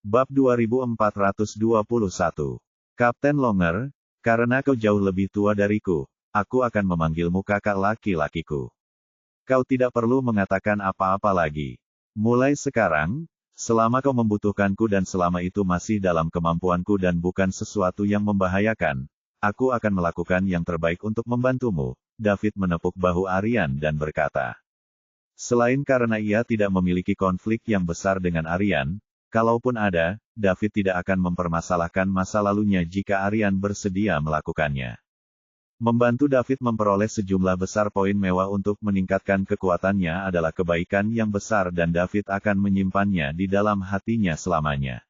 Bab 2421. Kapten Longer, karena kau jauh lebih tua dariku, aku akan memanggilmu kakak laki-lakiku. Kau tidak perlu mengatakan apa-apa lagi. Mulai sekarang, selama kau membutuhkanku dan selama itu masih dalam kemampuanku dan bukan sesuatu yang membahayakan, aku akan melakukan yang terbaik untuk membantumu. David menepuk bahu Aryan dan berkata. Selain karena ia tidak memiliki konflik yang besar dengan Aryan, kalaupun ada, David tidak akan mempermasalahkan masa lalunya jika Aryan bersedia melakukannya. Membantu David memperoleh sejumlah besar poin mewah untuk meningkatkan kekuatannya adalah kebaikan yang besar dan David akan menyimpannya di dalam hatinya selamanya.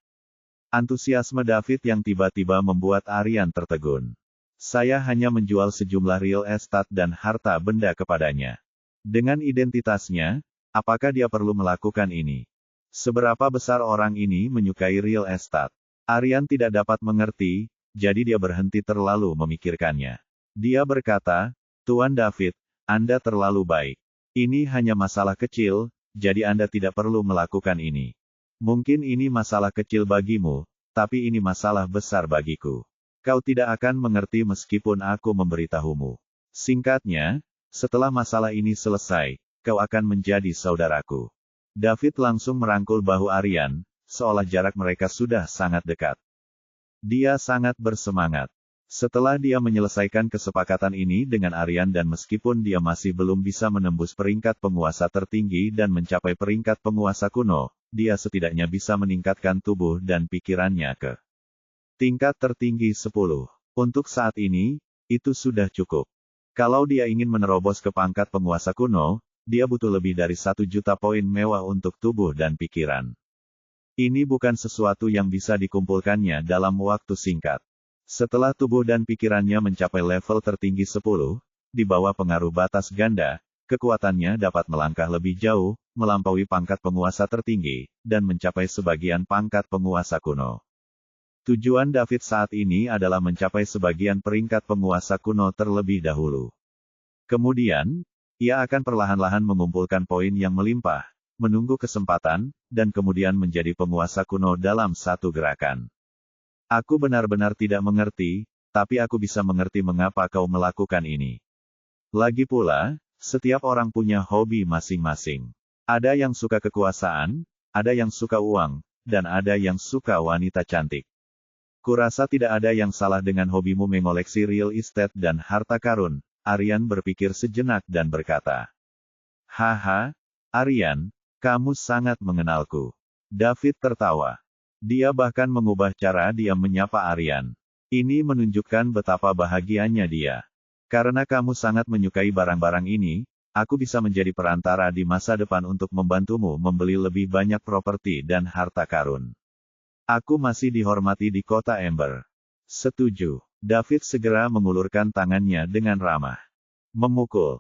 Antusiasme David yang tiba-tiba membuat Aryan tertegun. Saya hanya menjual sejumlah real estate dan harta benda kepadanya. Dengan identitasnya, apakah dia perlu melakukan ini? Seberapa besar orang ini menyukai real estate? Aryan tidak dapat mengerti, jadi dia berhenti terlalu memikirkannya. Dia berkata, Tuan David, Anda terlalu baik. Ini hanya masalah kecil, jadi Anda tidak perlu melakukan ini. Mungkin ini masalah kecil bagimu, tapi ini masalah besar bagiku. Kau tidak akan mengerti meskipun aku memberitahumu. Singkatnya, setelah masalah ini selesai, kau akan menjadi saudaraku. David langsung merangkul bahu Aryan, seolah jarak mereka sudah sangat dekat. Dia sangat bersemangat. Setelah dia menyelesaikan kesepakatan ini dengan Aryan dan meskipun dia masih belum bisa menembus peringkat penguasa tertinggi dan mencapai peringkat penguasa kuno, dia setidaknya bisa meningkatkan tubuh dan pikirannya ke tingkat tertinggi 10. Untuk saat ini, itu sudah cukup. Kalau dia ingin menerobos ke pangkat penguasa kuno, dia butuh lebih dari 1 juta poin mewah untuk tubuh dan pikiran. Ini bukan sesuatu yang bisa dikumpulkannya dalam waktu singkat. Setelah tubuh dan pikirannya mencapai level tertinggi 10, di bawah pengaruh batas ganda, kekuatannya dapat melangkah lebih jauh, melampaui pangkat penguasa tertinggi, dan mencapai sebagian pangkat penguasa kuno. Tujuan David saat ini adalah mencapai sebagian peringkat penguasa kuno terlebih dahulu. Kemudian, ia akan perlahan-lahan mengumpulkan poin yang melimpah, menunggu kesempatan, dan kemudian menjadi penguasa kuno dalam satu gerakan. Aku benar-benar tidak mengerti, tapi aku bisa mengerti mengapa kau melakukan ini. Lagi pula, setiap orang punya hobi masing-masing. Ada yang suka kekuasaan, ada yang suka uang, dan ada yang suka wanita cantik. Kurasa tidak ada yang salah dengan hobimu mengoleksi real estate dan harta karun. Aryan berpikir sejenak dan berkata. Haha, Aryan, kamu sangat mengenalku. David tertawa. Dia bahkan mengubah cara dia menyapa Aryan. Ini menunjukkan betapa bahagianya dia. Karena kamu sangat menyukai barang-barang ini, aku bisa menjadi perantara di masa depan untuk membantumu membeli lebih banyak properti dan harta karun. Aku masih dihormati di kota Ember. Setuju. David segera mengulurkan tangannya dengan ramah. Memukul.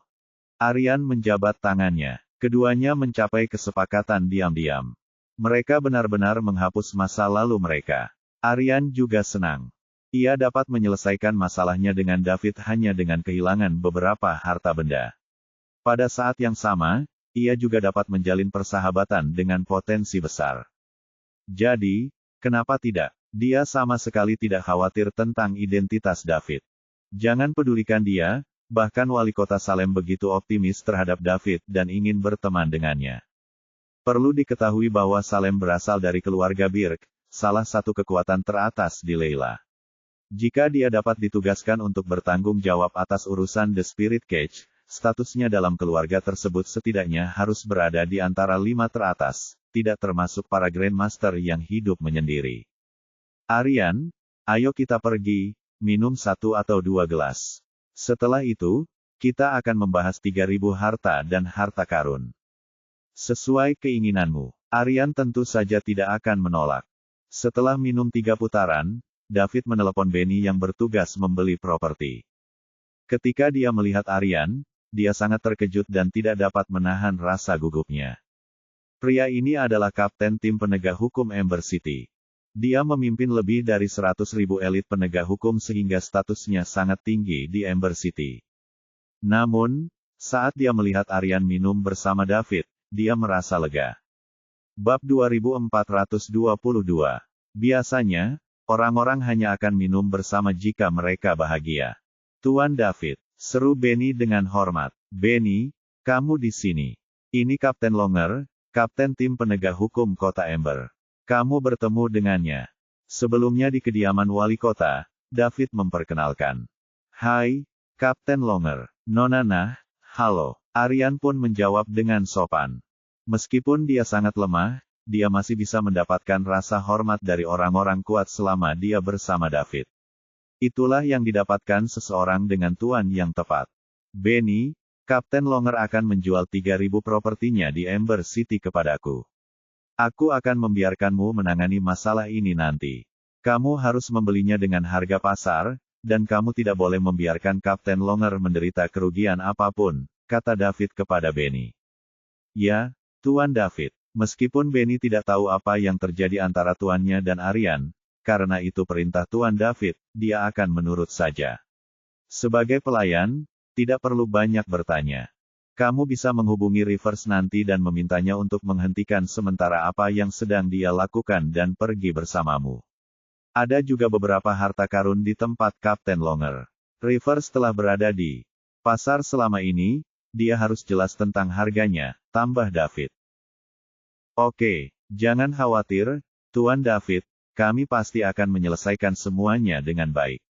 Aryan menjabat tangannya. Keduanya mencapai kesepakatan diam-diam. Mereka benar-benar menghapus masa lalu mereka. Aryan juga senang. Ia dapat menyelesaikan masalahnya dengan David hanya dengan kehilangan beberapa harta benda. Pada saat yang sama, ia juga dapat menjalin persahabatan dengan potensi besar. Jadi, kenapa tidak? Dia sama sekali tidak khawatir tentang identitas David. Jangan pedulikan dia, bahkan wali kota Salem begitu optimis terhadap David dan ingin berteman dengannya. Perlu diketahui bahwa Salem berasal dari keluarga Birk, salah satu kekuatan teratas di Leila. Jika dia dapat ditugaskan untuk bertanggung jawab atas urusan The Spirit Cage, statusnya dalam keluarga tersebut setidaknya harus berada di antara 5 teratas, tidak termasuk para Grandmaster yang hidup menyendiri. Aryan, ayo kita pergi, minum 1 atau 2 gelas. Setelah itu, kita akan membahas 3.000 harta dan harta karun. Sesuai keinginanmu. Aryan tentu saja tidak akan menolak. Setelah minum 3 putaran, David menelepon Benny yang bertugas membeli properti. Ketika dia melihat Aryan, dia sangat terkejut dan tidak dapat menahan rasa gugupnya. Pria ini adalah kapten tim penegak hukum Ember City. Dia memimpin lebih dari 100.000 elit penegak hukum sehingga statusnya sangat tinggi di Ember City. Namun, saat dia melihat Aryan minum bersama David, dia merasa lega. Bab 2422. Biasanya, orang-orang hanya akan minum bersama jika mereka bahagia. Tuan David, seru Benny dengan hormat. Benny, kamu di sini. Ini Kapten Longer, Kapten Tim Penegak Hukum Kota Ember. Kamu bertemu dengannya. Sebelumnya di kediaman wali kota, David memperkenalkan. Hai, Kapten Longer. Nona Nah, halo. Aryan pun menjawab dengan sopan. Meskipun dia sangat lemah, dia masih bisa mendapatkan rasa hormat dari orang-orang kuat selama dia bersama David. Itulah yang didapatkan seseorang dengan tuan yang tepat. Benny, Kapten Longer akan menjual 3.000 propertinya di Ember City kepadaku. Aku akan membiarkanmu menangani masalah ini nanti. Kamu harus membelinya dengan harga pasar, dan kamu tidak boleh membiarkan Kapten Longer menderita kerugian apapun, kata David kepada Benny. Ya, Tuan David. Meskipun Benny tidak tahu apa yang terjadi antara tuannya dan Aryan, karena itu perintah Tuan David, dia akan menurut saja. Sebagai pelayan, tidak perlu banyak bertanya. Kamu bisa menghubungi Rivers nanti dan memintanya untuk menghentikan sementara apa yang sedang dia lakukan dan pergi bersamamu. Ada juga beberapa harta karun di tempat Kapten Longer. Rivers telah berada di pasar selama ini, dia harus jelas tentang harganya, tambah David. Oke, jangan khawatir, Tuan David, kami pasti akan menyelesaikan semuanya dengan baik.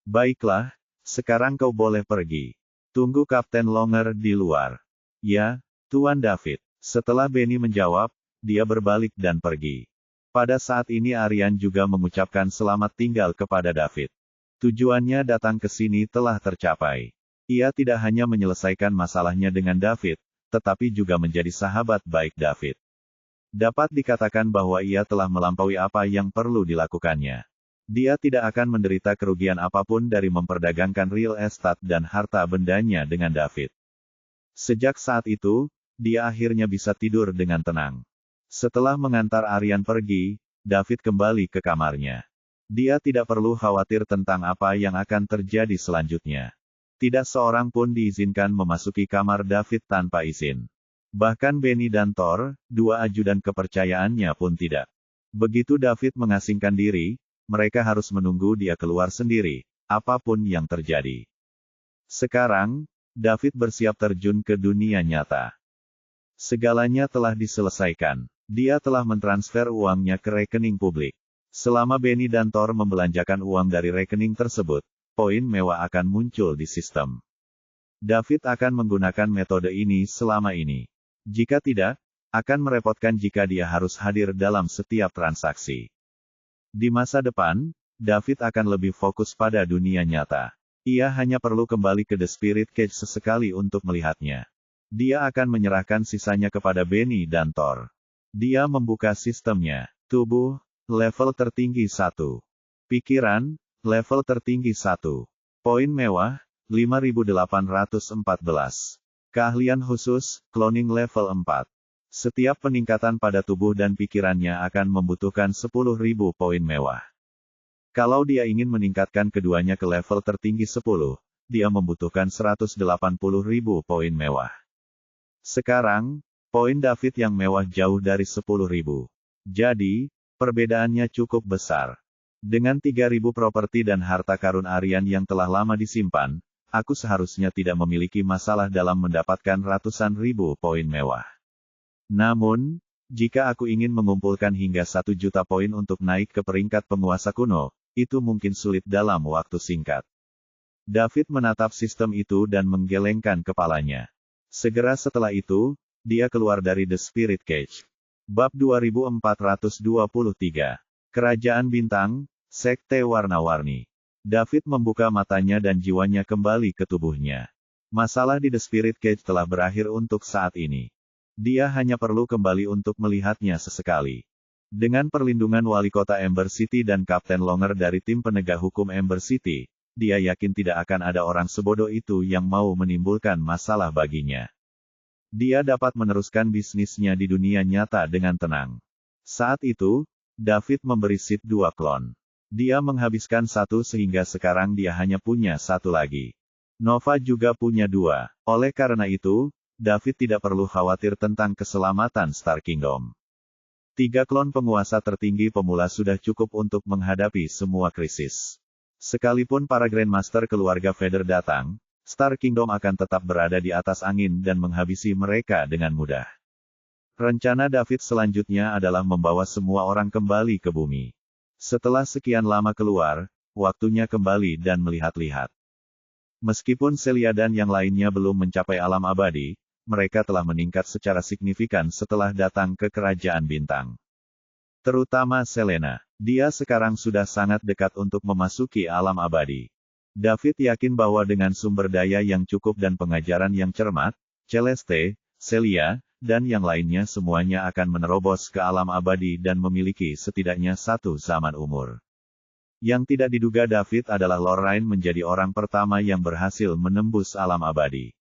Baiklah, sekarang kau boleh pergi. Tunggu Kapten Longer di luar. Ya, Tuan David. Setelah Benny menjawab, dia berbalik dan pergi. Pada saat ini Aryan juga mengucapkan selamat tinggal kepada David. Tujuannya datang ke sini telah tercapai. Ia tidak hanya menyelesaikan masalahnya dengan David, tetapi juga menjadi sahabat baik David. Dapat dikatakan bahwa ia telah melampaui apa yang perlu dilakukannya. Dia tidak akan menderita kerugian apapun dari memperdagangkan real estate dan harta bendanya dengan David. Sejak saat itu, dia akhirnya bisa tidur dengan tenang. Setelah mengantar Aryan pergi, David kembali ke kamarnya. Dia tidak perlu khawatir tentang apa yang akan terjadi selanjutnya. Tidak seorang pun diizinkan memasuki kamar David tanpa izin. Bahkan Benny dan Thor, dua ajudan kepercayaannya pun tidak. Begitu David mengasingkan diri, mereka harus menunggu dia keluar sendiri, apapun yang terjadi. Sekarang, David bersiap terjun ke dunia nyata. Segalanya telah diselesaikan. Dia telah mentransfer uangnya ke rekening publik. Selama Benny dan Thor membelanjakan uang dari rekening tersebut, poin mewah akan muncul di sistem. David akan menggunakan metode ini selama ini. Jika tidak, akan merepotkan jika dia harus hadir dalam setiap transaksi. Di masa depan, David akan lebih fokus pada dunia nyata. Ia hanya perlu kembali ke The Spirit Cage sesekali untuk melihatnya. Dia akan menyerahkan sisanya kepada Benny dan Thor. Dia membuka sistemnya. Tubuh, level tertinggi 1. Pikiran, level tertinggi 1. Poin mewah, 5814. Keahlian khusus, cloning level 4. Setiap peningkatan pada tubuh dan pikirannya akan membutuhkan 10.000 poin mewah. Kalau dia ingin meningkatkan keduanya ke level tertinggi 10, dia membutuhkan 180.000 poin mewah. Sekarang, poin David yang mewah jauh dari 10.000. Jadi, perbedaannya cukup besar. Dengan 3.000 properti dan harta karun Aryan yang telah lama disimpan, aku seharusnya tidak memiliki masalah dalam mendapatkan ratusan ribu poin mewah. Namun, jika aku ingin mengumpulkan hingga 1 juta poin untuk naik ke peringkat penguasa kuno, itu mungkin sulit dalam waktu singkat. David menatap sistem itu dan menggelengkan kepalanya. Segera setelah itu, dia keluar dari The Spirit Cage. Bab 2423. Kerajaan Bintang, Sekte Warna-Warni. David membuka matanya dan jiwanya kembali ke tubuhnya. Masalah di The Spirit Cage telah berakhir untuk saat ini. Dia hanya perlu kembali untuk melihatnya sesekali. Dengan perlindungan wali kota Ember City dan Kapten Longer dari tim penegak hukum Ember City, dia yakin tidak akan ada orang sebodoh itu yang mau menimbulkan masalah baginya. Dia dapat meneruskan bisnisnya di dunia nyata dengan tenang. Saat itu, David memberi Sid 2 klon. Dia menghabiskan 1 sehingga sekarang dia hanya punya 1 lagi. Nova juga punya 2. Oleh karena itu, David tidak perlu khawatir tentang keselamatan Star Kingdom. 3 klon penguasa tertinggi pemula sudah cukup untuk menghadapi semua krisis. Sekalipun para Grandmaster keluarga Vader datang, Star Kingdom akan tetap berada di atas angin dan menghabisi mereka dengan mudah. Rencana David selanjutnya adalah membawa semua orang kembali ke bumi. Setelah sekian lama keluar, waktunya kembali dan melihat-lihat. Meskipun Celia dan yang lainnya belum mencapai alam abadi, mereka telah meningkat secara signifikan setelah datang ke Kerajaan Bintang. Terutama Selena. Dia sekarang sudah sangat dekat untuk memasuki alam abadi. David yakin bahwa dengan sumber daya yang cukup dan pengajaran yang cermat, Celeste, Celia, dan yang lainnya semuanya akan menerobos ke alam abadi dan memiliki setidaknya satu zaman umur. Yang tidak diduga David adalah Lorraine menjadi orang pertama yang berhasil menembus alam abadi.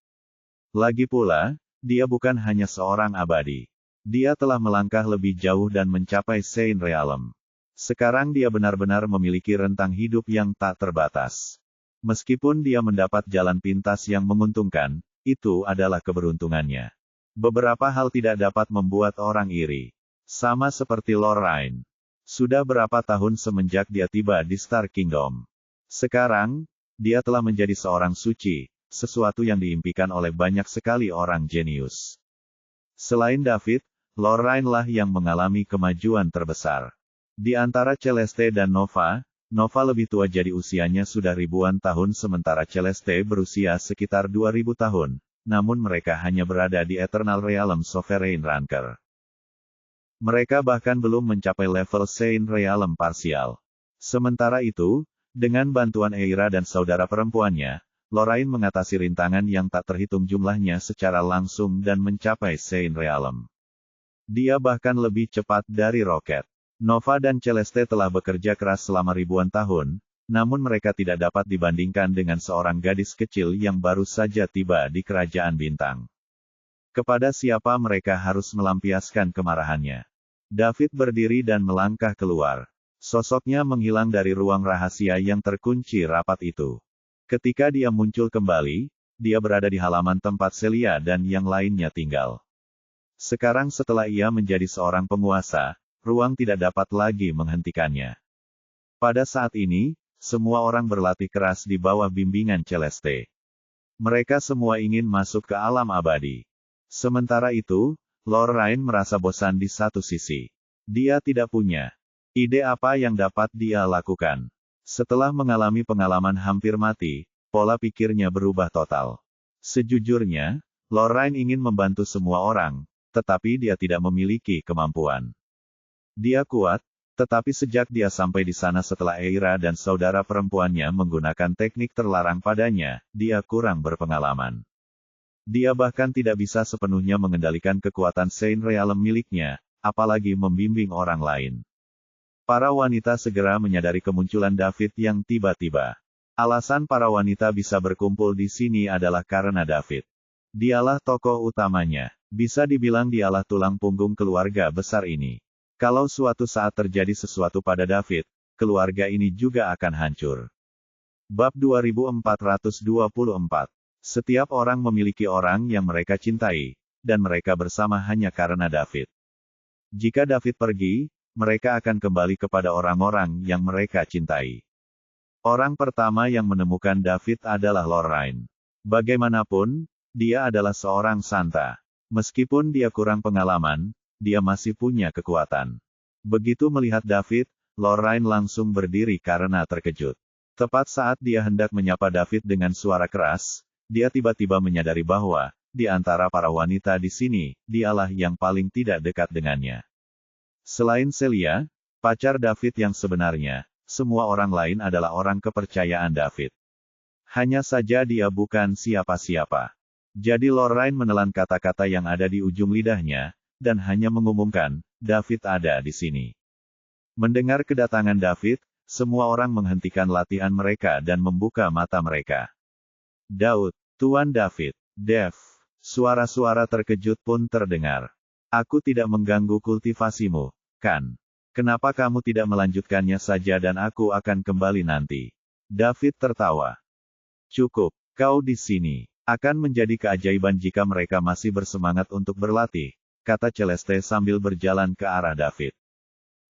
Lagi pula, dia bukan hanya seorang abadi. Dia telah melangkah lebih jauh dan mencapai Saint Realm. Sekarang dia benar-benar memiliki rentang hidup yang tak terbatas. Meskipun dia mendapat jalan pintas yang menguntungkan, itu adalah keberuntungannya. Beberapa hal tidak dapat membuat orang iri. Sama seperti Lorraine. Sudah berapa tahun semenjak dia tiba di Star Kingdom. Sekarang, dia telah menjadi seorang suci, sesuatu yang diimpikan oleh banyak sekali orang jenius. Selain David, Lorraine lah yang mengalami kemajuan terbesar. Di antara Celeste dan Nova, Nova lebih tua jadi usianya sudah ribuan tahun sementara Celeste berusia sekitar 2000 tahun, namun mereka hanya berada di Eternal Realm Sovereign Ranker. Mereka bahkan belum mencapai level Saint Realm Parsial. Sementara itu, dengan bantuan Eira dan saudara perempuannya, Lorraine mengatasi rintangan yang tak terhitung jumlahnya secara langsung dan mencapai Saint Realm. Dia bahkan lebih cepat dari roket. Nova dan Celeste telah bekerja keras selama ribuan tahun, namun mereka tidak dapat dibandingkan dengan seorang gadis kecil yang baru saja tiba di Kerajaan Bintang. Kepada siapa mereka harus melampiaskan kemarahannya? David berdiri dan melangkah keluar. Sosoknya menghilang dari ruang rahasia yang terkunci rapat itu. Ketika dia muncul kembali, dia berada di halaman tempat Celia dan yang lainnya tinggal. Sekarang setelah ia menjadi seorang penguasa, ruang tidak dapat lagi menghentikannya. Pada saat ini, semua orang berlatih keras di bawah bimbingan Celeste. Mereka semua ingin masuk ke alam abadi. Sementara itu, Lorraine merasa bosan di satu sisi. Dia tidak punya ide apa yang dapat dia lakukan. Setelah mengalami pengalaman hampir mati, pola pikirnya berubah total. Sejujurnya, Lorraine ingin membantu semua orang, tetapi dia tidak memiliki kemampuan. Dia kuat, tetapi sejak dia sampai di sana setelah Eira dan saudara perempuannya menggunakan teknik terlarang padanya, dia kurang berpengalaman. Dia bahkan tidak bisa sepenuhnya mengendalikan kekuatan Saint Realm miliknya, apalagi membimbing orang lain. Para wanita segera menyadari kemunculan David yang tiba-tiba. Alasan para wanita bisa berkumpul di sini adalah karena David. Dialah tokoh utamanya. Bisa dibilang dialah tulang punggung keluarga besar ini. Kalau suatu saat terjadi sesuatu pada David, keluarga ini juga akan hancur. Bab 2424. Setiap orang memiliki orang yang mereka cintai, dan mereka bersama hanya karena David. Jika David pergi, mereka akan kembali kepada orang-orang yang mereka cintai. Orang pertama yang menemukan David adalah Lorraine. Bagaimanapun, dia adalah seorang santa. Meskipun dia kurang pengalaman, dia masih punya kekuatan. Begitu melihat David, Lorraine langsung berdiri karena terkejut. Tepat saat dia hendak menyapa David dengan suara keras, dia tiba-tiba menyadari bahwa, di antara para wanita di sini, dialah yang paling tidak dekat dengannya. Selain Celia, pacar David yang sebenarnya, semua orang lain adalah orang kepercayaan David. Hanya saja dia bukan siapa-siapa. Jadi Lorraine menelan kata-kata yang ada di ujung lidahnya, dan hanya mengumumkan, David ada di sini. Mendengar kedatangan David, semua orang menghentikan latihan mereka dan membuka mata mereka. Daud, Tuan David, Dev, suara-suara terkejut pun terdengar. Aku tidak mengganggu kultivasimu, kan? Kenapa kamu tidak melanjutkannya saja dan aku akan kembali nanti? David tertawa. Cukup, kau di sini. Akan menjadi keajaiban jika mereka masih bersemangat untuk berlatih, kata Celeste sambil berjalan ke arah David.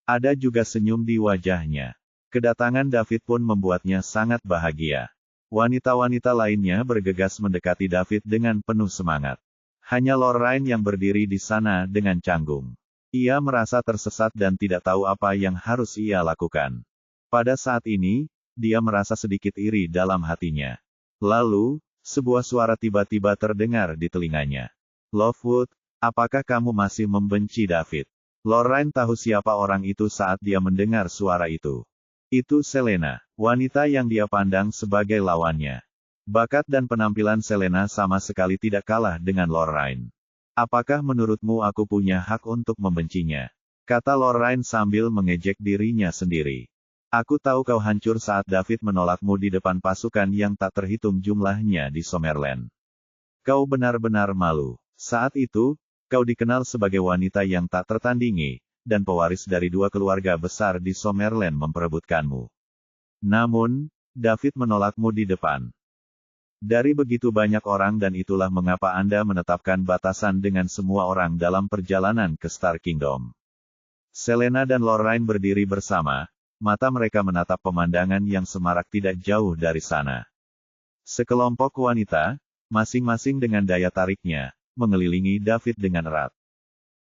Ada juga senyum di wajahnya. Kedatangan David pun membuatnya sangat bahagia. Wanita-wanita lainnya bergegas mendekati David dengan penuh semangat. Hanya Lorraine yang berdiri di sana dengan canggung. Ia merasa tersesat dan tidak tahu apa yang harus ia lakukan. Pada saat ini, dia merasa sedikit iri dalam hatinya. Lalu, sebuah suara tiba-tiba terdengar di telinganya. Lovewood, apakah kamu masih membenci David? Lorraine tahu siapa orang itu saat dia mendengar suara itu. Itu Selena, wanita yang dia pandang sebagai lawannya. Bakat dan penampilan Selena sama sekali tidak kalah dengan Lorraine. Apakah menurutmu aku punya hak untuk membencinya? Kata Lorraine sambil mengejek dirinya sendiri. Aku tahu kau hancur saat David menolakmu di depan pasukan yang tak terhitung jumlahnya di Summerland. Kau benar-benar malu. Saat itu, kau dikenal sebagai wanita yang tak tertandingi, dan pewaris dari dua keluarga besar di Summerland memperebutkanmu. Namun, David menolakmu di depan. Dari begitu banyak orang dan itulah mengapa Anda menetapkan batasan dengan semua orang dalam perjalanan ke Star Kingdom. Selena dan Lorraine berdiri bersama, mata mereka menatap pemandangan yang semarak tidak jauh dari sana. Sekelompok wanita, masing-masing dengan daya tariknya, mengelilingi David dengan erat.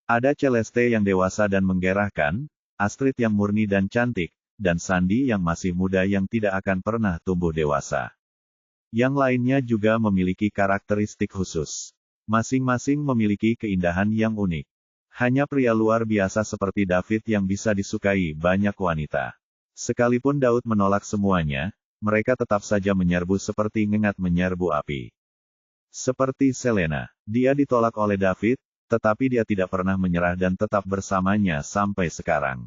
Ada Celeste yang dewasa dan menggerahkan, Astrid yang murni dan cantik, dan Sandy yang masih muda yang tidak akan pernah tumbuh dewasa. Yang lainnya juga memiliki karakteristik khusus. Masing-masing memiliki keindahan yang unik. Hanya pria luar biasa seperti David yang bisa disukai banyak wanita. Sekalipun Daud menolak semuanya, mereka tetap saja menyerbu seperti ngengat menyerbu api. Seperti Selena, dia ditolak oleh David, tetapi dia tidak pernah menyerah dan tetap bersamanya sampai sekarang.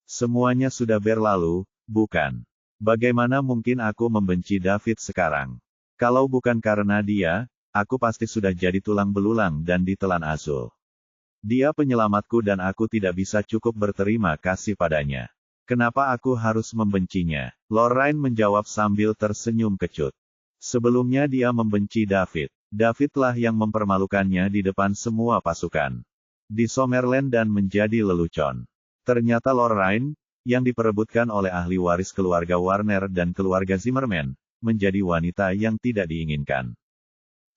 Semuanya sudah berlalu, bukan? Bagaimana mungkin aku membenci David sekarang? Kalau bukan karena dia, aku pasti sudah jadi tulang belulang dan ditelan azul. Dia penyelamatku dan aku tidak bisa cukup berterima kasih padanya. Kenapa aku harus membencinya? Lorraine menjawab sambil tersenyum kecut. Sebelumnya dia membenci David. Davidlah yang mempermalukannya di depan semua pasukan. Di Summerland dan menjadi lelucon. Ternyata Lorraine, yang diperebutkan oleh ahli waris keluarga Warner dan keluarga Zimmerman, menjadi wanita yang tidak diinginkan.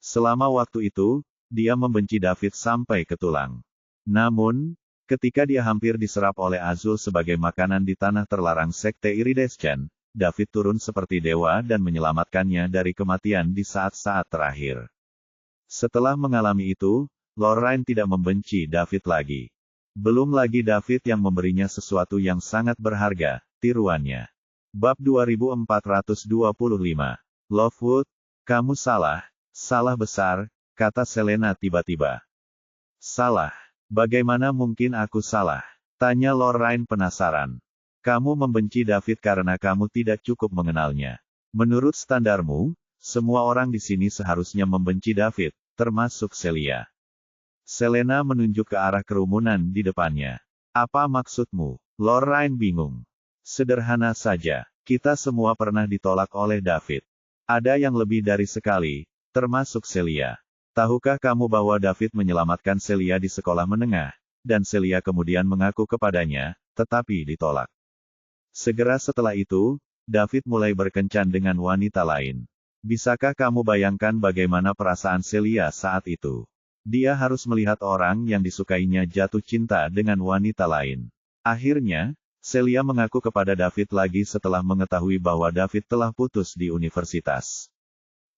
Selama waktu itu, dia membenci David sampai ke tulang. Namun, ketika dia hampir diserap oleh Azul sebagai makanan di tanah terlarang Sekte Iridescent, David turun seperti dewa dan menyelamatkannya dari kematian di saat-saat terakhir. Setelah mengalami itu, Lorraine tidak membenci David lagi. Belum lagi David yang memberinya sesuatu yang sangat berharga, tiruannya. Bab 2425. Lovewood, kamu salah, salah besar, kata Selena tiba-tiba. Salah? Bagaimana mungkin aku salah? Tanya Lorraine penasaran. Kamu membenci David karena kamu tidak cukup mengenalnya. Menurut standarmu, semua orang di sini seharusnya membenci David, termasuk Celia. Selena menunjuk ke arah kerumunan di depannya. Apa maksudmu? Lorraine bingung. Sederhana saja, kita semua pernah ditolak oleh David. Ada yang lebih dari sekali, termasuk Celia. Tahukah kamu bahwa David menyelamatkan Celia di sekolah menengah, dan Celia kemudian mengaku kepadanya, tetapi ditolak. Segera setelah itu, David mulai berkencan dengan wanita lain. Bisakah kamu bayangkan bagaimana perasaan Celia saat itu? Dia harus melihat orang yang disukainya jatuh cinta dengan wanita lain. Akhirnya, Celia mengaku kepada David lagi setelah mengetahui bahwa David telah putus di universitas.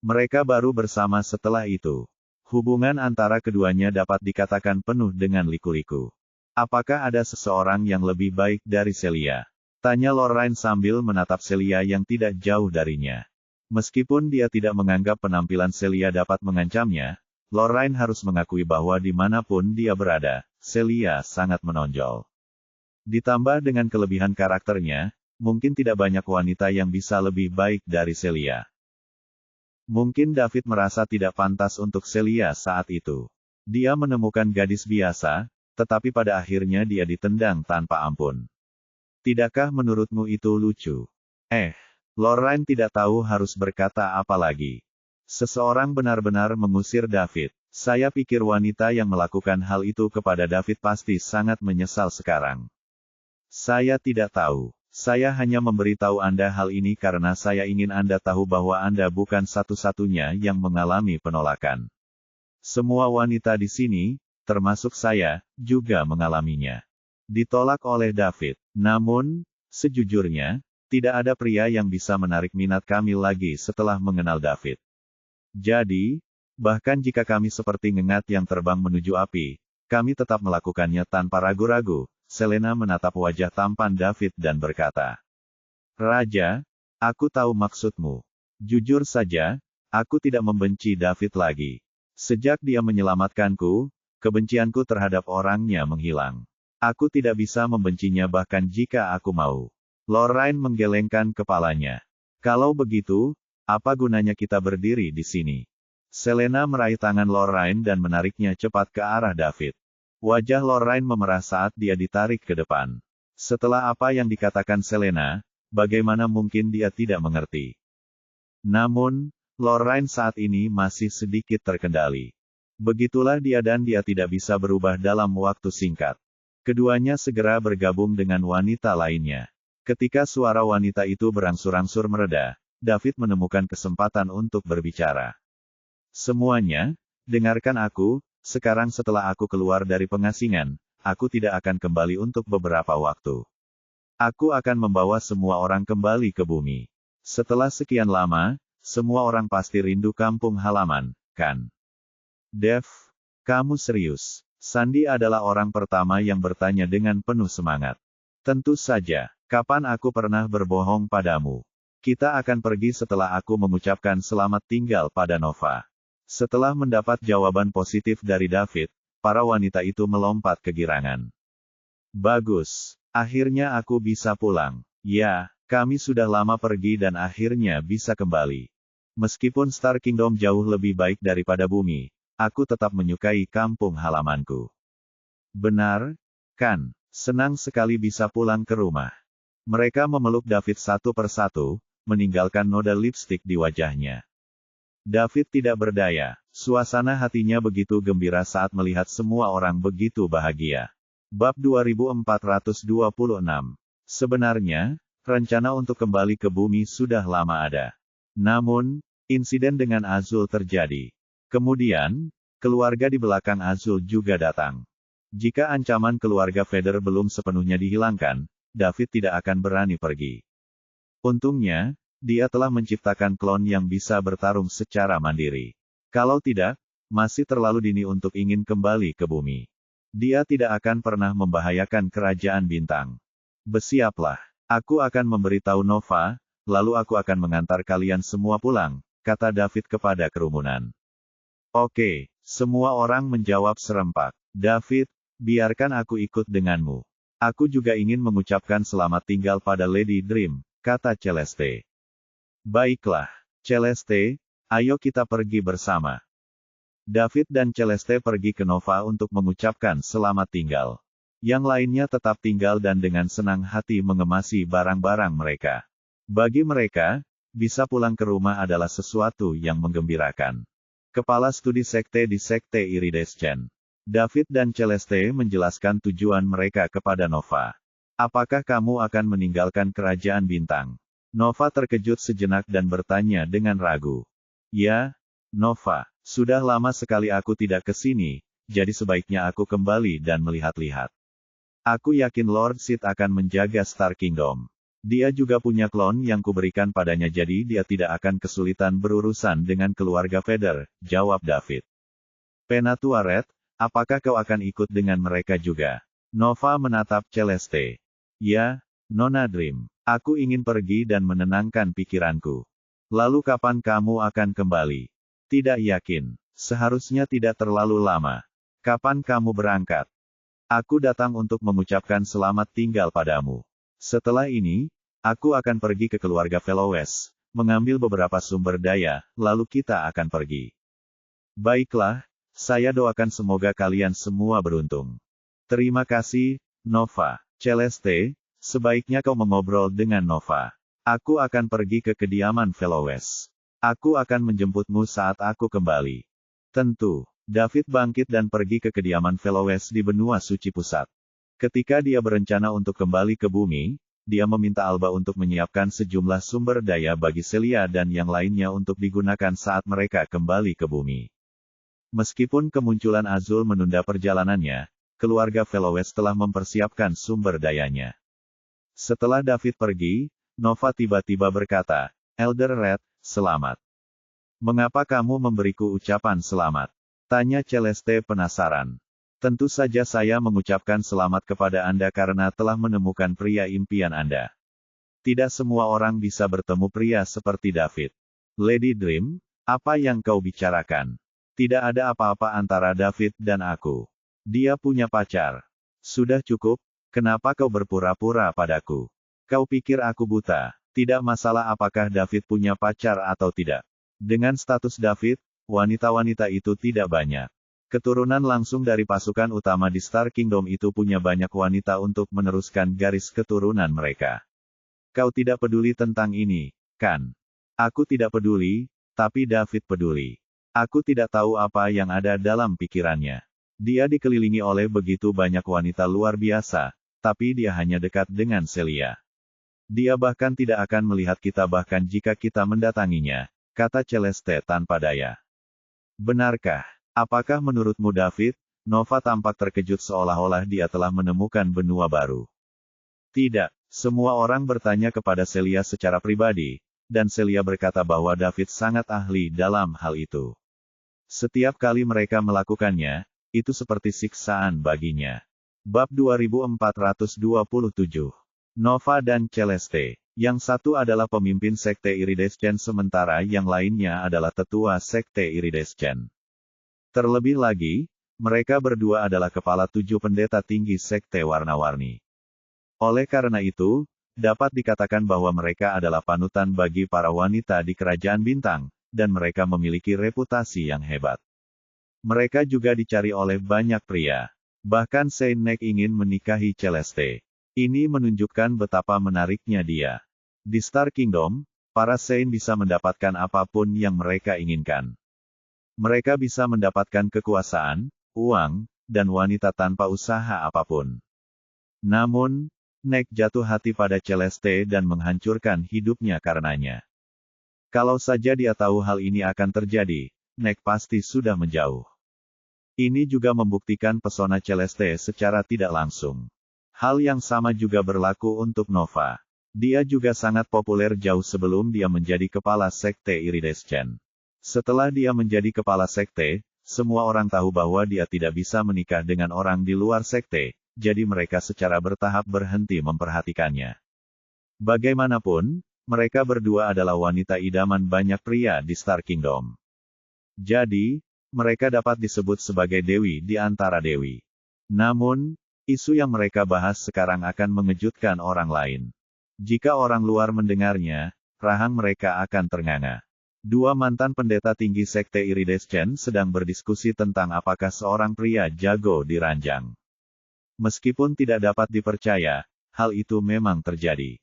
Mereka baru bersama setelah itu. Hubungan antara keduanya dapat dikatakan penuh dengan liku-liku. Apakah ada seseorang yang lebih baik dari Celia? Tanya Lorraine sambil menatap Celia yang tidak jauh darinya. Meskipun dia tidak menganggap penampilan Celia dapat mengancamnya, Lorraine harus mengakui bahwa dimanapun dia berada, Celia sangat menonjol. Ditambah dengan kelebihan karakternya, mungkin tidak banyak wanita yang bisa lebih baik dari Celia. Mungkin David merasa tidak pantas untuk Celia saat itu. Dia menemukan gadis biasa, tetapi pada akhirnya dia ditendang tanpa ampun. Tidakkah menurutmu itu lucu? Lorraine tidak tahu harus berkata apa lagi. Seseorang benar-benar mengusir David. Saya pikir wanita yang melakukan hal itu kepada David pasti sangat menyesal sekarang. Saya tidak tahu. Saya hanya memberitahu Anda hal ini karena saya ingin Anda tahu bahwa Anda bukan satu-satunya yang mengalami penolakan. Semua wanita di sini, termasuk saya, juga mengalaminya. Ditolak oleh David. Namun, sejujurnya, tidak ada pria yang bisa menarik minat kami lagi setelah mengenal David. Jadi, bahkan jika kami seperti ngengat yang terbang menuju api, kami tetap melakukannya tanpa ragu-ragu. Selena menatap wajah tampan David dan berkata, "Raja, aku tahu maksudmu. Jujur saja, aku tidak membenci David lagi. Sejak dia menyelamatkanku, kebencianku terhadap orangnya menghilang. Aku tidak bisa membencinya bahkan jika aku mau." Lorraine menggelengkan kepalanya. "Kalau begitu, apa gunanya kita berdiri di sini?" Selena meraih tangan Lorraine dan menariknya cepat ke arah David. Wajah Lorraine memerah saat dia ditarik ke depan. Setelah apa yang dikatakan Selena, bagaimana mungkin dia tidak mengerti? Namun, Lorraine saat ini masih sedikit terkendali. Begitulah dia dan dia tidak bisa berubah dalam waktu singkat. Keduanya segera bergabung dengan wanita lainnya. Ketika suara wanita itu berangsur-angsur mereda, David menemukan kesempatan untuk berbicara. "Semuanya, dengarkan aku. Sekarang setelah aku keluar dari pengasingan, aku tidak akan kembali untuk beberapa waktu. Aku akan membawa semua orang kembali ke bumi. Setelah sekian lama, semua orang pasti rindu kampung halaman, kan?" "Dev, kamu serius?" Sandy adalah orang pertama yang bertanya dengan penuh semangat. "Tentu saja, kapan aku pernah berbohong padamu? Kita akan pergi setelah aku mengucapkan selamat tinggal pada Nova." Setelah mendapat jawaban positif dari David, para wanita itu melompat kegirangan. "Bagus. Akhirnya aku bisa pulang. Ya, kami sudah lama pergi dan akhirnya bisa kembali. Meskipun Star Kingdom jauh lebih baik daripada bumi, aku tetap menyukai kampung halamanku." "Benar, kan? Senang sekali bisa pulang ke rumah." Mereka memeluk David satu persatu, meninggalkan noda lipstik di wajahnya. David tidak berdaya. Suasana hatinya begitu gembira saat melihat semua orang begitu bahagia. Bab 2426. Sebenarnya, rencana untuk kembali ke bumi sudah lama ada. Namun, insiden dengan Azul terjadi. Kemudian, keluarga di belakang Azul juga datang. Jika ancaman keluarga Vader belum sepenuhnya dihilangkan, David tidak akan berani pergi. Untungnya, dia telah menciptakan klon yang bisa bertarung secara mandiri. Kalau tidak, masih terlalu dini untuk ingin kembali ke bumi. Dia tidak akan pernah membahayakan kerajaan bintang. "Bersiaplah. Aku akan memberitahu Nova, lalu aku akan mengantar kalian semua pulang," kata David kepada kerumunan. "Oke," semua orang menjawab serempak. "David, biarkan aku ikut denganmu. Aku juga ingin mengucapkan selamat tinggal pada Lady Dream," kata Celeste. "Baiklah, Celeste, ayo kita pergi bersama." David dan Celeste pergi ke Nova untuk mengucapkan selamat tinggal. Yang lainnya tetap tinggal dan dengan senang hati mengemasi barang-barang mereka. Bagi mereka, bisa pulang ke rumah adalah sesuatu yang menggembirakan. Kepala studi sekte di Sekte Iridescent, David dan Celeste menjelaskan tujuan mereka kepada Nova. "Apakah kamu akan meninggalkan kerajaan bintang?" Nova terkejut sejenak dan bertanya dengan ragu. "Ya, Nova, sudah lama sekali aku tidak ke sini, jadi sebaiknya aku kembali dan melihat-lihat. Aku yakin Lord Sith akan menjaga Star Kingdom. Dia juga punya klon yang kuberikan padanya jadi dia tidak akan kesulitan berurusan dengan keluarga Vader," jawab David. "Penatua Red, apakah kau akan ikut dengan mereka juga?" Nova menatap Celeste. "Ya, Nona Dream. Aku ingin pergi dan menenangkan pikiranku." "Lalu kapan kamu akan kembali?" "Tidak yakin. Seharusnya tidak terlalu lama." "Kapan kamu berangkat?" "Aku datang untuk mengucapkan selamat tinggal padamu. Setelah ini, aku akan pergi ke keluarga Felowes, mengambil beberapa sumber daya, lalu kita akan pergi." "Baiklah, saya doakan semoga kalian semua beruntung." "Terima kasih, Nova." "Celeste, sebaiknya kau mengobrol dengan Nova. Aku akan pergi ke kediaman Felowes." Aku akan menjemputmu saat aku kembali. Tentu. David bangkit dan pergi ke kediaman Felowes di benua suci pusat. Ketika dia berencana untuk kembali ke bumi, dia meminta Alba untuk menyiapkan sejumlah sumber daya bagi Celia dan yang lainnya untuk digunakan saat mereka kembali ke bumi. Meskipun kemunculan Azul menunda perjalanannya, keluarga Felowes telah mempersiapkan sumber dayanya. Setelah David pergi, Nova tiba-tiba berkata, "Elder Red, selamat. Mengapa kamu memberiku ucapan selamat?" Tanya Celeste penasaran. "Tentu saja saya mengucapkan selamat kepada Anda karena telah menemukan pria impian Anda. Tidak semua orang bisa bertemu pria seperti David." "Lady Dream, apa yang kau bicarakan? Tidak ada apa-apa antara David dan aku. Dia punya pacar." "Sudah cukup, kenapa kau berpura-pura padaku? Kau pikir aku buta? Tidak masalah apakah David punya pacar atau tidak. Dengan status David, wanita-wanita itu tidak banyak. Keturunan langsung dari pasukan utama di Star Kingdom itu punya banyak wanita untuk meneruskan garis keturunan mereka. Kau tidak peduli tentang ini, kan?" "Aku tidak peduli, tapi David peduli. Aku tidak tahu apa yang ada dalam pikirannya. Dia dikelilingi oleh begitu banyak wanita luar biasa, tapi dia hanya dekat dengan Celia. Dia bahkan tidak akan melihat kita bahkan jika kita mendatanginya," kata Celeste tanpa daya. "Benarkah? Apakah menurutmu David?" Nova tampak terkejut seolah-olah dia telah menemukan benua baru. "Tidak." Semua orang bertanya kepada Celia secara pribadi, dan Celia berkata bahwa David sangat ahli dalam hal itu. Setiap kali mereka melakukannya, itu seperti siksaan baginya. Bab 2427. Nova dan Celeste. Yang satu adalah pemimpin Sekte Iridescent sementara yang lainnya adalah tetua Sekte Iridescent. Terlebih lagi, mereka berdua adalah kepala 7 pendeta tinggi Sekte Warna-Warni. Oleh karena itu, dapat dikatakan bahwa mereka adalah panutan bagi para wanita di Kerajaan Bintang, dan mereka memiliki reputasi yang hebat. Mereka juga dicari oleh banyak pria. Bahkan Saint Nick ingin menikahi Celeste. Ini menunjukkan betapa menariknya dia. Di Star Kingdom, para Saint bisa mendapatkan apapun yang mereka inginkan. Mereka bisa mendapatkan kekuasaan, uang, dan wanita tanpa usaha apapun. Namun, Nick jatuh hati pada Celeste dan menghancurkan hidupnya karenanya. Kalau saja dia tahu hal ini akan terjadi, Nick pasti sudah menjauh. Ini juga membuktikan pesona Celeste secara tidak langsung. Hal yang sama juga berlaku untuk Nova. Dia juga sangat populer jauh sebelum dia menjadi kepala Sekte Iridescent. Setelah dia menjadi kepala sekte, semua orang tahu bahwa dia tidak bisa menikah dengan orang di luar sekte, jadi mereka secara bertahap berhenti memperhatikannya. Bagaimanapun, mereka berdua adalah wanita idaman banyak pria di Star Kingdom. Jadi, mereka dapat disebut sebagai dewi di antara dewi. Namun, isu yang mereka bahas sekarang akan mengejutkan orang lain. Jika orang luar mendengarnya, rahang mereka akan ternganga. 2 mantan pendeta tinggi Sekte Iridescent sedang berdiskusi tentang apakah seorang pria jago di ranjang. Meskipun tidak dapat dipercaya, hal itu memang terjadi.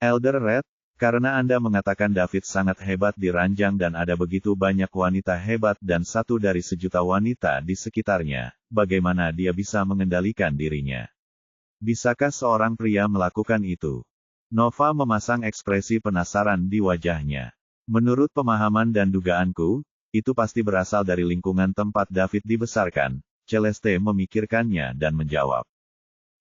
"Elder Red, karena Anda mengatakan David sangat hebat di ranjang dan ada begitu banyak wanita hebat dan satu dari sejuta wanita di sekitarnya, bagaimana dia bisa mengendalikan dirinya? Bisakah seorang pria melakukan itu?" Nova memasang ekspresi penasaran di wajahnya. "Menurut pemahaman dan dugaanku, itu pasti berasal dari lingkungan tempat David dibesarkan." Celeste memikirkannya dan menjawab.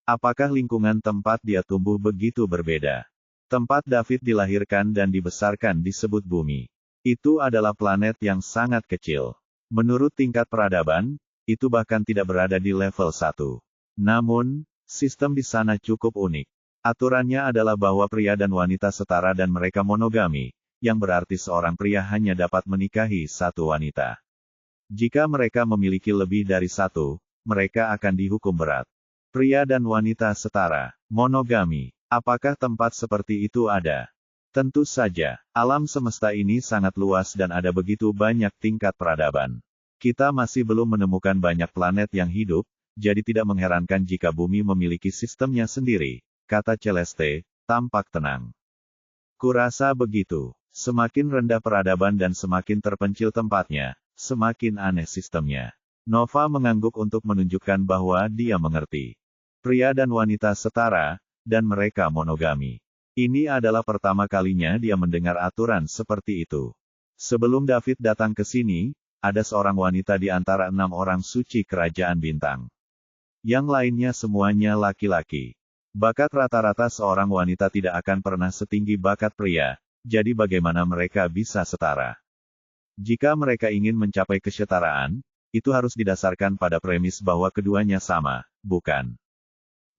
"Apakah lingkungan tempat dia tumbuh begitu berbeda? Tempat David dilahirkan dan dibesarkan disebut bumi. Itu adalah planet yang sangat kecil. Menurut tingkat peradaban, itu bahkan tidak berada di level 1. Namun, sistem di sana cukup unik. Aturannya adalah bahwa pria dan wanita setara dan mereka monogami, yang berarti seorang pria hanya dapat menikahi satu wanita. Jika mereka memiliki lebih dari satu, mereka akan dihukum berat. Pria dan wanita setara, monogami. Apakah tempat seperti itu ada? Tentu saja, alam semesta ini sangat luas dan ada begitu banyak tingkat peradaban. Kita masih belum menemukan banyak planet yang hidup, jadi tidak mengherankan jika bumi memiliki sistemnya sendiri, kata Celeste, tampak tenang. Kurasa begitu. Semakin rendah peradaban dan semakin terpencil tempatnya, semakin aneh sistemnya. Nova mengangguk untuk menunjukkan bahwa dia mengerti. Pria dan wanita setara, dan mereka monogami. Ini adalah pertama kalinya dia mendengar aturan seperti itu. Sebelum David datang ke sini, ada seorang wanita di antara 6 orang suci kerajaan bintang. Yang lainnya semuanya laki-laki. Bakat rata-rata seorang wanita tidak akan pernah setinggi bakat pria, jadi bagaimana mereka bisa setara? Jika mereka ingin mencapai kesetaraan, itu harus didasarkan pada premis bahwa keduanya sama, bukan?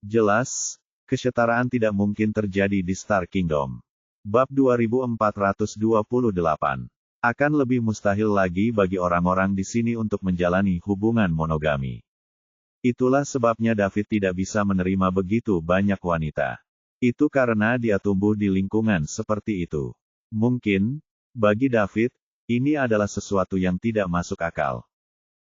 Jelas, kesetaraan tidak mungkin terjadi di Star Kingdom. Bab 2428. Akan lebih mustahil lagi bagi orang-orang di sini untuk menjalani hubungan monogami. Itulah sebabnya David tidak bisa menerima begitu banyak wanita. Itu karena dia tumbuh di lingkungan seperti itu. Mungkin, bagi David, ini adalah sesuatu yang tidak masuk akal.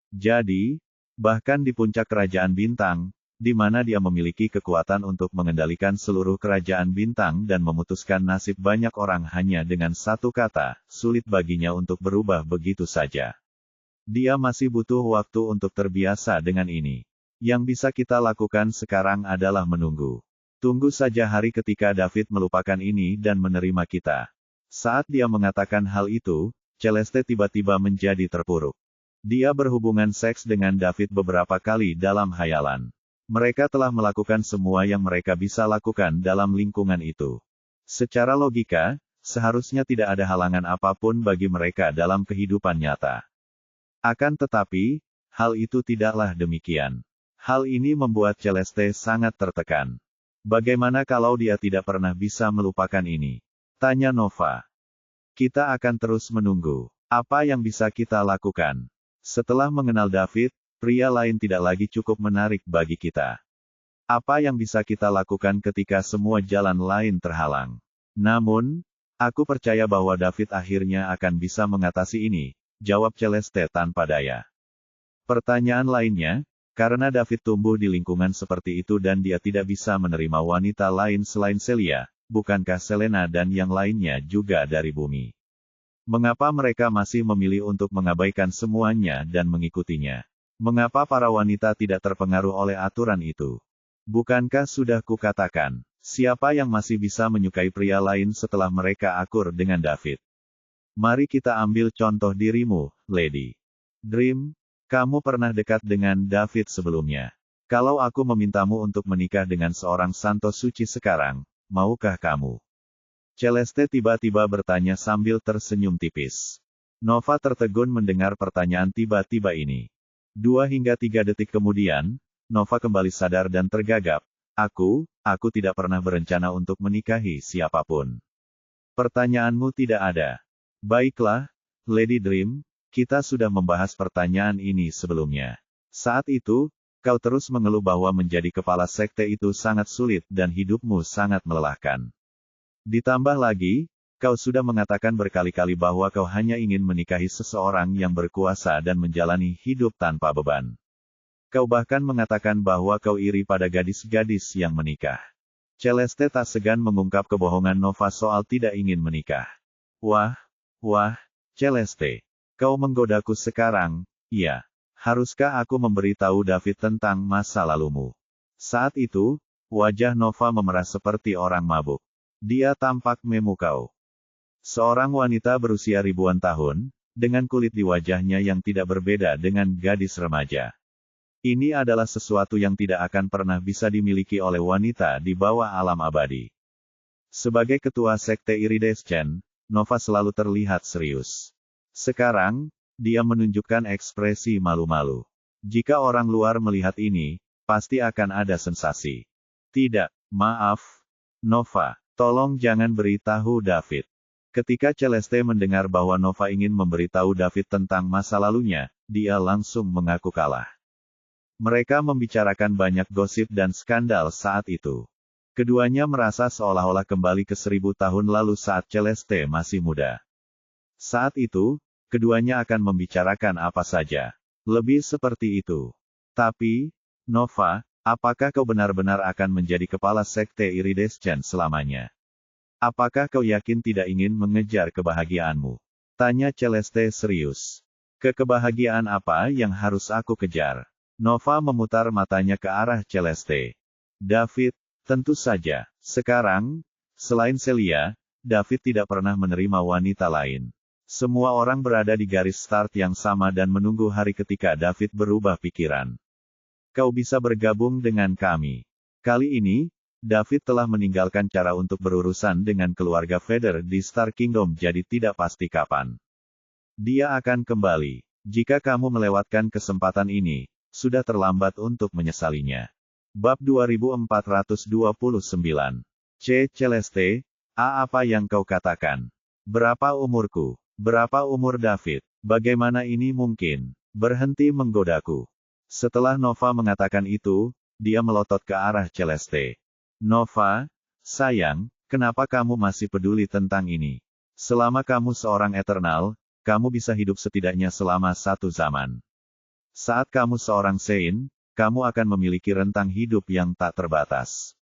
Jadi, bahkan di puncak kerajaan bintang, di mana dia memiliki kekuatan untuk mengendalikan seluruh kerajaan bintang dan memutuskan nasib banyak orang hanya dengan satu kata, sulit baginya untuk berubah begitu saja. Dia masih butuh waktu untuk terbiasa dengan ini. Yang bisa kita lakukan sekarang adalah menunggu. Tunggu saja hari ketika David melupakan ini dan menerima kita. Saat dia mengatakan hal itu, Celeste tiba-tiba menjadi terpuruk. Dia berhubungan seks dengan David beberapa kali dalam hayalan. Mereka telah melakukan semua yang mereka bisa lakukan dalam lingkungan itu. Secara logika, seharusnya tidak ada halangan apapun bagi mereka dalam kehidupan nyata. Akan tetapi, hal itu tidaklah demikian. Hal ini membuat Celeste sangat tertekan. Bagaimana kalau dia tidak pernah bisa melupakan ini? Tanya Nova. Kita akan terus menunggu. Apa yang bisa kita lakukan? Setelah mengenal David, pria lain tidak lagi cukup menarik bagi kita. Apa yang bisa kita lakukan ketika semua jalan lain terhalang? Namun, aku percaya bahwa David akhirnya akan bisa mengatasi ini, jawab Celeste tanpa daya. Pertanyaan lainnya, karena David tumbuh di lingkungan seperti itu dan dia tidak bisa menerima wanita lain selain Celia, bukankah Selena dan yang lainnya juga dari bumi? Mengapa mereka masih memilih untuk mengabaikan semuanya dan mengikutinya? Mengapa para wanita tidak terpengaruh oleh aturan itu? Bukankah sudah kukatakan, siapa yang masih bisa menyukai pria lain setelah mereka akur dengan David? Mari kita ambil contoh dirimu, Lady Dream. Kamu pernah dekat dengan David sebelumnya. Kalau aku memintamu untuk menikah dengan seorang santo suci sekarang, maukah kamu? Celeste tiba-tiba bertanya sambil tersenyum tipis. Nova tertegun mendengar pertanyaan tiba-tiba ini. 2 hingga 3 detik kemudian, Nova kembali sadar dan tergagap. Aku tidak pernah berencana untuk menikahi siapapun. Pertanyaanmu tidak ada. Baiklah, Lady Dream, kita sudah membahas pertanyaan ini sebelumnya. Saat itu, kau terus mengeluh bahwa menjadi kepala sekte itu sangat sulit dan hidupmu sangat melelahkan. Ditambah lagi, kau sudah mengatakan berkali-kali bahwa kau hanya ingin menikahi seseorang yang berkuasa dan menjalani hidup tanpa beban. Kau bahkan mengatakan bahwa kau iri pada gadis-gadis yang menikah. Celeste tak segan mengungkap kebohongan Nova soal tidak ingin menikah. Wah, Celeste. Kau menggodaku sekarang, iya. Haruskah aku memberitahu David tentang masa lalumu? Saat itu, wajah Nova memerah seperti orang mabuk. Dia tampak memukau. Seorang wanita berusia ribuan tahun, dengan kulit di wajahnya yang tidak berbeda dengan gadis remaja. Ini adalah sesuatu yang tidak akan pernah bisa dimiliki oleh wanita di bawah alam abadi. Sebagai ketua sekte Iridescent, Nova selalu terlihat serius. Sekarang, dia menunjukkan ekspresi malu-malu. Jika orang luar melihat ini, pasti akan ada sensasi. Tidak, maaf, Nova, tolong jangan beritahu David. Ketika Celeste mendengar bahwa Nova ingin memberitahu David tentang masa lalunya, dia langsung mengaku kalah. Mereka membicarakan banyak gosip dan skandal saat itu. Keduanya merasa seolah-olah kembali ke 1000 tahun lalu saat Celeste masih muda. Saat itu, keduanya akan membicarakan apa saja. Lebih seperti itu. Tapi, Nova, apakah kau benar-benar akan menjadi kepala sekte Iridescent selamanya? Apakah kau yakin tidak ingin mengejar kebahagiaanmu? Tanya Celeste serius. Kebahagiaan apa yang harus aku kejar? Nova memutar matanya ke arah Celeste. David, tentu saja. Sekarang, selain Celia, David tidak pernah menerima wanita lain. Semua orang berada di garis start yang sama dan menunggu hari ketika David berubah pikiran. Kau bisa bergabung dengan kami. Kali ini, David telah meninggalkan cara untuk berurusan dengan keluarga Vader di Star Kingdom jadi tidak pasti kapan dia akan kembali. Jika kamu melewatkan kesempatan ini, sudah terlambat untuk menyesalinya. Bab 2429. Celeste, apa yang kau katakan? Berapa umurku? Berapa umur David? Bagaimana ini mungkin? Berhenti menggodaku. Setelah Nova mengatakan itu, dia melotot ke arah Celeste. Nova, sayang, kenapa kamu masih peduli tentang ini? Selama kamu seorang Eternal, kamu bisa hidup setidaknya selama satu zaman. Saat kamu seorang Saint, kamu akan memiliki rentang hidup yang tak terbatas.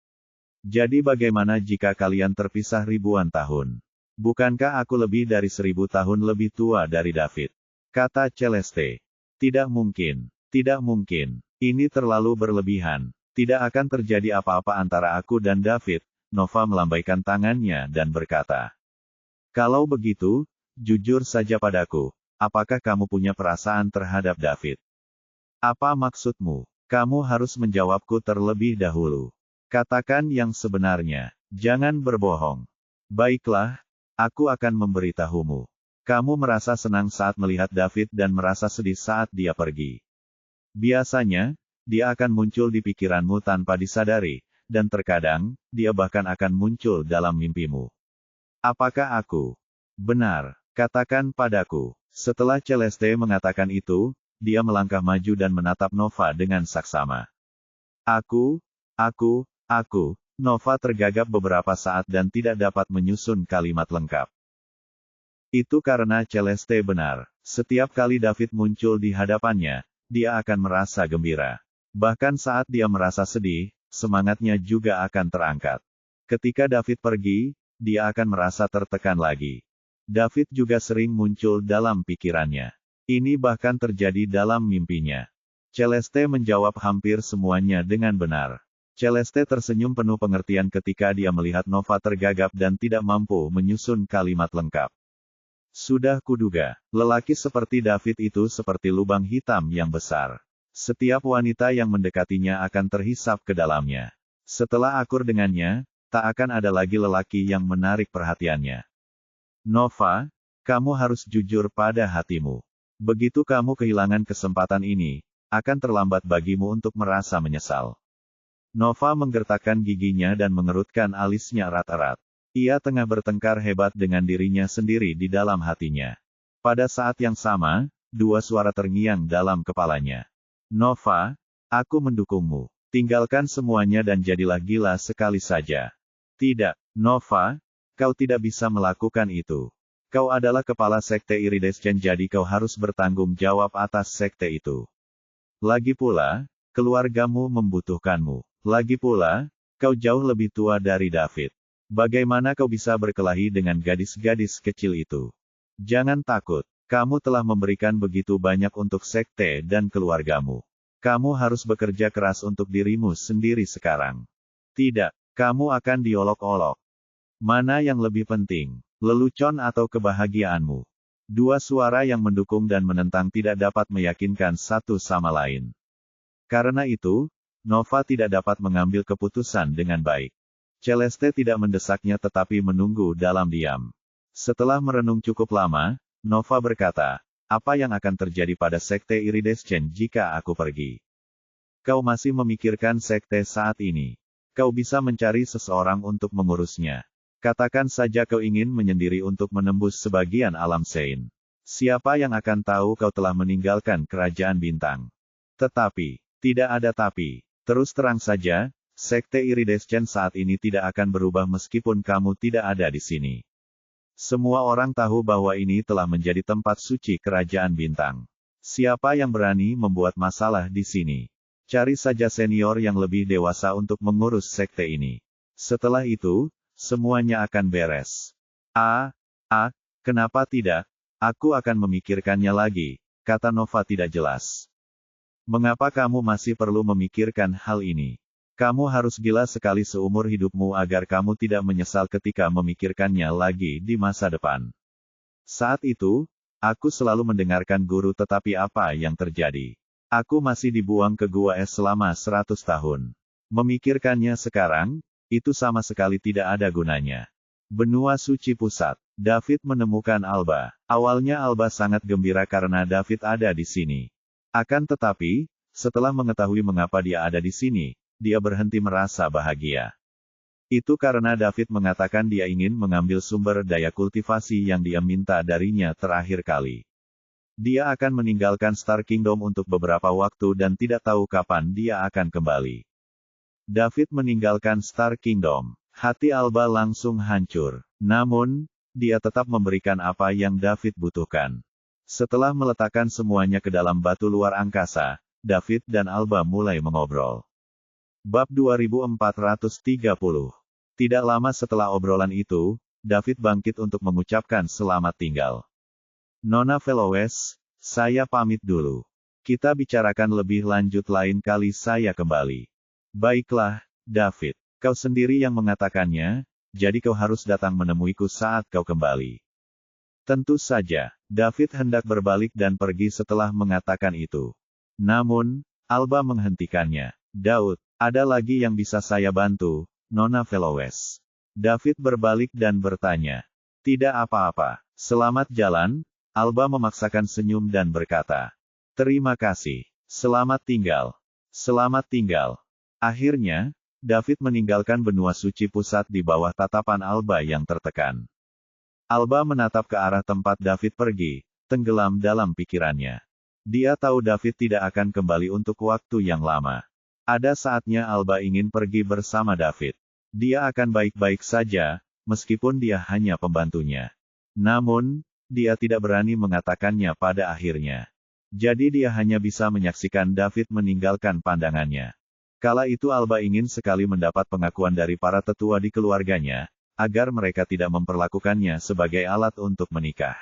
Jadi bagaimana jika kalian terpisah ribuan tahun? Bukankah aku lebih dari 1000 tahun lebih tua dari David? Kata Celeste. Tidak mungkin. Tidak mungkin. Ini terlalu berlebihan. Tidak akan terjadi apa-apa antara aku dan David. Nova melambaikan tangannya dan berkata. Kalau begitu, jujur saja padaku, apakah kamu punya perasaan terhadap David? Apa maksudmu? Kamu harus menjawabku terlebih dahulu. Katakan yang sebenarnya. Jangan berbohong. Baiklah, aku akan memberitahumu. Kamu merasa senang saat melihat David dan merasa sedih saat dia pergi. Biasanya, dia akan muncul di pikiranmu tanpa disadari, dan terkadang, dia bahkan akan muncul dalam mimpimu. Apakah aku benar? Katakan padaku. Setelah Celeste mengatakan itu, dia melangkah maju dan menatap Nova dengan saksama. Aku, Nova tergagap beberapa saat dan tidak dapat menyusun kalimat lengkap. Itu karena Celeste benar. Setiap kali David muncul di hadapannya, dia akan merasa gembira. Bahkan saat dia merasa sedih, semangatnya juga akan terangkat. Ketika David pergi, dia akan merasa tertekan lagi. David juga sering muncul dalam pikirannya. Ini bahkan terjadi dalam mimpinya. Celeste menjawab hampir semuanya dengan benar. Celeste tersenyum penuh pengertian ketika dia melihat Nova tergagap dan tidak mampu menyusun kalimat lengkap. Sudah kuduga, lelaki seperti David itu seperti lubang hitam yang besar. Setiap wanita yang mendekatinya akan terhisap ke dalamnya. Setelah akur dengannya, tak akan ada lagi lelaki yang menarik perhatiannya. Nova, kamu harus jujur pada hatimu. Begitu kamu kehilangan kesempatan ini, akan terlambat bagimu untuk merasa menyesal. Nova menggertakkan giginya dan mengerutkan alisnya erat-erat. Ia tengah bertengkar hebat dengan dirinya sendiri di dalam hatinya. Pada saat yang sama, dua suara terngiang dalam kepalanya. Nova, aku mendukungmu. Tinggalkan semuanya dan jadilah gila sekali saja. Tidak, Nova, kau tidak bisa melakukan itu. Kau adalah kepala sekte Iridescent jadi kau harus bertanggung jawab atas sekte itu. Lagi pula, keluargamu membutuhkanmu. Lagi pula, kau jauh lebih tua dari David. Bagaimana kau bisa berkelahi dengan gadis-gadis kecil itu? Jangan takut, kamu telah memberikan begitu banyak untuk sekte dan keluargamu. Kamu harus bekerja keras untuk dirimu sendiri sekarang. Tidak, kamu akan diolok-olok. Mana yang lebih penting, lelucon atau kebahagiaanmu? Dua suara yang mendukung dan menentang tidak dapat meyakinkan satu sama lain. Karena itu, Nova tidak dapat mengambil keputusan dengan baik. Celeste tidak mendesaknya tetapi menunggu dalam diam. Setelah merenung cukup lama, Nova berkata, apa yang akan terjadi pada sekte Iridescent jika aku pergi? Kau masih memikirkan sekte saat ini. Kau bisa mencari seseorang untuk mengurusnya. Katakan saja kau ingin menyendiri untuk menembus sebagian alam Saint. Siapa yang akan tahu kau telah meninggalkan kerajaan bintang? Tetapi, tidak ada tapi. Terus terang saja, sekte Iridescent saat ini tidak akan berubah meskipun kamu tidak ada di sini. Semua orang tahu bahwa ini telah menjadi tempat suci kerajaan bintang. Siapa yang berani membuat masalah di sini? Cari saja senior yang lebih dewasa untuk mengurus sekte ini. Setelah itu, semuanya akan beres. Kenapa tidak? Aku akan memikirkannya lagi, kata Nova tidak jelas. Mengapa kamu masih perlu memikirkan hal ini? Kamu harus gila sekali seumur hidupmu agar kamu tidak menyesal ketika memikirkannya lagi di masa depan. Saat itu, aku selalu mendengarkan guru tetapi apa yang terjadi? Aku masih dibuang ke gua es selama 100 tahun. Memikirkannya sekarang, itu sama sekali tidak ada gunanya. Benua suci pusat. David menemukan Alba. Awalnya Alba sangat gembira karena David ada di sini. Akan tetapi, setelah mengetahui mengapa dia ada di sini, dia berhenti merasa bahagia. Itu karena David mengatakan dia ingin mengambil sumber daya kultivasi yang dia minta darinya terakhir kali. Dia akan meninggalkan Star Kingdom untuk beberapa waktu dan tidak tahu kapan dia akan kembali. David meninggalkan Star Kingdom. Hati Alba langsung hancur. Namun, dia tetap memberikan apa yang David butuhkan. Setelah meletakkan semuanya ke dalam batu luar angkasa, David dan Alba mulai mengobrol. Bab 2430. Tidak lama setelah obrolan itu, David bangkit untuk mengucapkan selamat tinggal. Nona Velowes, saya pamit dulu. Kita bicarakan lebih lanjut lain kali saya kembali. Baiklah, David. Kau sendiri yang mengatakannya, jadi kau harus datang menemuiku saat kau kembali. Tentu saja, David hendak berbalik dan pergi setelah mengatakan itu. Namun, Alba menghentikannya. Daud, ada lagi yang bisa saya bantu, Nona Velowes. David berbalik dan bertanya. Tidak apa-apa. Selamat jalan, Alba memaksakan senyum dan berkata. Terima kasih. Selamat tinggal. Selamat tinggal. Akhirnya, David meninggalkan benua suci pusat di bawah tatapan Alba yang tertekan. Alba menatap ke arah tempat David pergi, tenggelam dalam pikirannya. Dia tahu David tidak akan kembali untuk waktu yang lama. Ada saatnya Alba ingin pergi bersama David. Dia akan baik-baik saja, meskipun dia hanya pembantunya. Namun, dia tidak berani mengatakannya pada akhirnya. Jadi dia hanya bisa menyaksikan David meninggalkan pandangannya. Kala itu Alba ingin sekali mendapat pengakuan dari para tetua di keluarganya, agar mereka tidak memperlakukannya sebagai alat untuk menikah.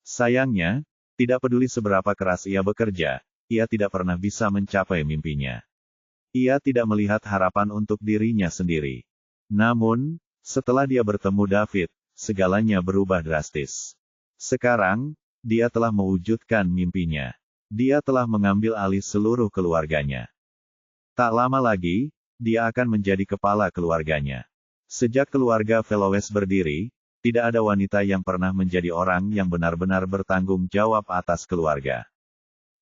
Sayangnya, tidak peduli seberapa keras ia bekerja, ia tidak pernah bisa mencapai mimpinya. Ia tidak melihat harapan untuk dirinya sendiri. Namun, setelah dia bertemu David, segalanya berubah drastis. Sekarang, dia telah mewujudkan mimpinya. Dia telah mengambil alih seluruh keluarganya. Tak lama lagi, dia akan menjadi kepala keluarganya. Sejak keluarga Velowes berdiri, tidak ada wanita yang pernah menjadi orang yang benar-benar bertanggung jawab atas keluarga.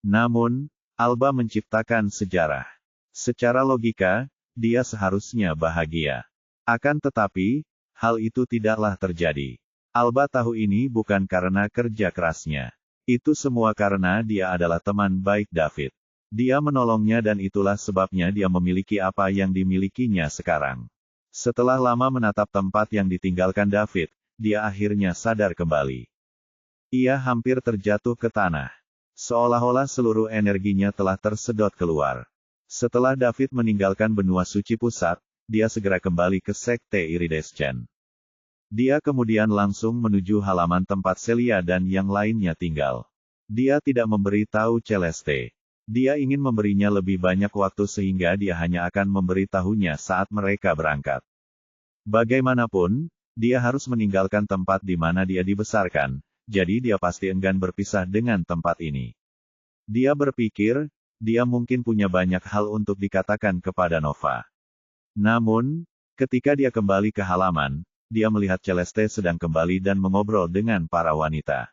Namun, Alba menciptakan sejarah. Secara logika, dia seharusnya bahagia. Akan tetapi, hal itu tidaklah terjadi. Alba tahu ini bukan karena kerja kerasnya. Itu semua karena dia adalah teman baik David. Dia menolongnya dan itulah sebabnya dia memiliki apa yang dimilikinya sekarang. Setelah lama menatap tempat yang ditinggalkan David, dia akhirnya sadar kembali. Ia hampir terjatuh ke tanah. Seolah-olah seluruh energinya telah tersedot keluar. Setelah David meninggalkan benua suci pusat, dia segera kembali ke sekte Iridescent. Dia kemudian langsung menuju halaman tempat Celia dan yang lainnya tinggal. Dia tidak memberi tahu Celeste. Dia ingin memberinya lebih banyak waktu sehingga dia hanya akan memberitahunya saat mereka berangkat. Bagaimanapun, dia harus meninggalkan tempat di mana dia dibesarkan, jadi dia pasti enggan berpisah dengan tempat ini. Dia berpikir, dia mungkin punya banyak hal untuk dikatakan kepada Nova. Namun, ketika dia kembali ke halaman, dia melihat Celeste sedang kembali dan mengobrol dengan para wanita.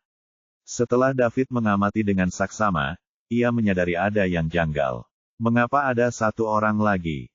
Setelah David mengamati dengan saksama, ia menyadari ada yang janggal. Mengapa ada satu orang lagi?